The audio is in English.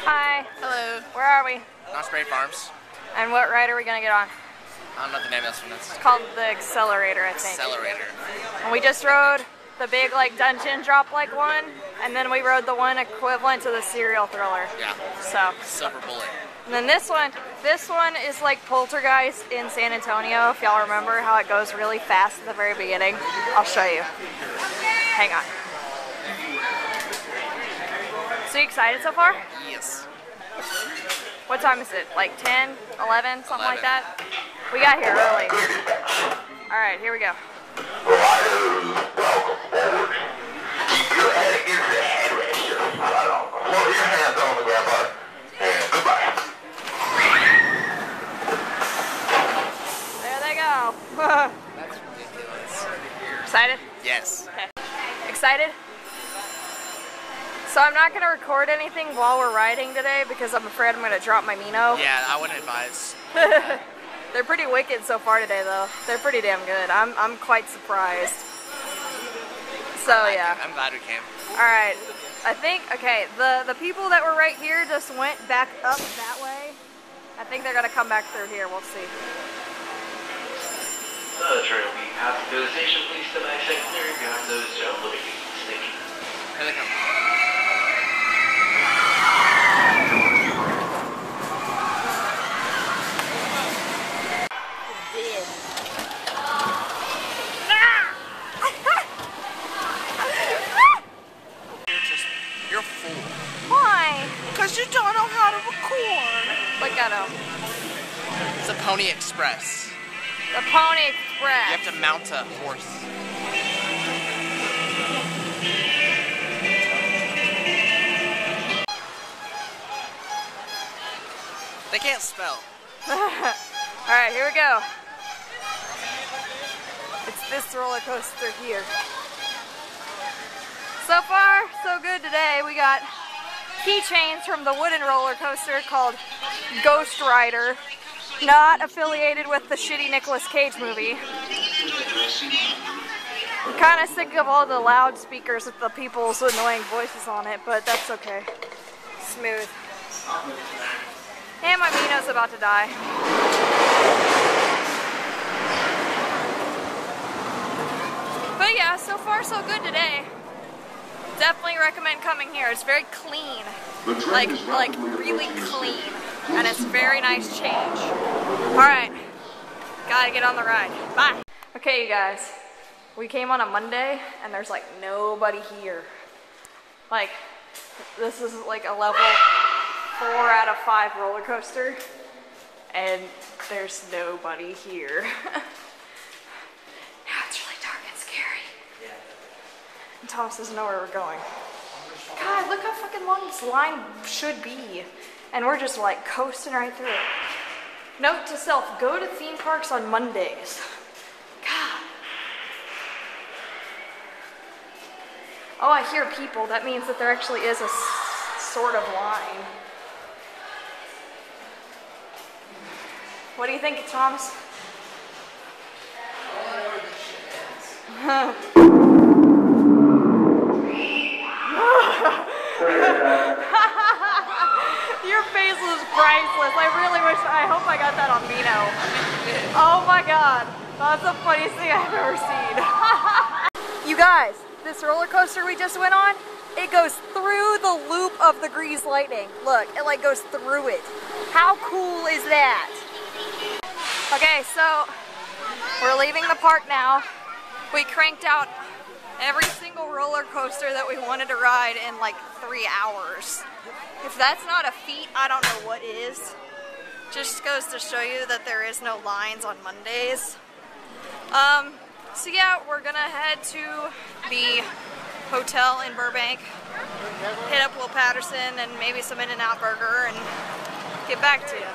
Hi. Hello. Where are we? Knott Farms. And what ride are we gonna get on? I don't know the name of this one. It's called the Accelerator, I think. Accelerator. And we just rode the big like dungeon drop like one, and then we rode the one equivalent to the serial thriller. Yeah. So. Silver Bullet. And then this one is like Poltergeist in San Antonio. If y'all remember how it goes really fast at the very beginning, I'll show you. Hang on. So you excited so far? Yes. What time is it? Like 10, 11, something like that? We got here early. Alright, here we go. There they go. That's ridiculous. Excited? Yes. Okay. Excited? So I'm not going to record anything while we're riding today because I'm afraid I'm going to drop my Mino. Yeah, I wouldn't advise. They're pretty wicked so far today though. They're pretty damn good. I'm quite surprised. So yeah. I'm glad we came. Alright. I think, okay, the people that were right here just went back up that way. I think they're going to come back through here. We'll see. The train will be passing through the station. Please step back second clear behind those living station. Here they come. You're a fool. Why? Because you don't know how to record. Look at them. It's a Pony Express. The Pony Express. You have to mount a horse. They can't spell. Alright, here we go. It's this roller coaster here. So far, so good today. We got keychains from the wooden roller coaster called Ghost Rider, not affiliated with the shitty Nicolas Cage movie. I'm kind of sick of all the loudspeakers with the people's annoying voices on it, but that's okay. Smooth. And my Mino's about to die. But yeah, so far so good today. Definitely recommend coming here. It's very clean, like really clean, and it's a very nice change. All right, gotta get on the ride. Bye. Okay, you guys, we came on a Monday, and there's like nobody here. Like, this is like a level 4 out of 5 roller coaster, and there's nobody here. Now it's really dark and scary. Yeah. And Thomas doesn't know where we're going. God, look how fucking long this line should be. And we're just like coasting right through it. Note to self, go to theme parks on Mondays. God. Oh, I hear people. That means that there actually is a sort of line. What do you think, Thomas? Your face was priceless. I hope I got that on Mino. Oh my god. That's the funniest thing I've ever seen. You guys, this roller coaster we just went on, it goes through the loop of the Grease Lightning. Look, it like goes through it. How cool is that? Okay, so we're leaving the park now. We cranked out every single roller coaster that we wanted to ride in like 3 hours. If that's not a feat, I don't know what is. Just goes to show you that there is no lines on Mondays. So yeah, we're gonna head to the hotel in Burbank, hit up Will Patterson and maybe some In-N-Out Burger and get back to you.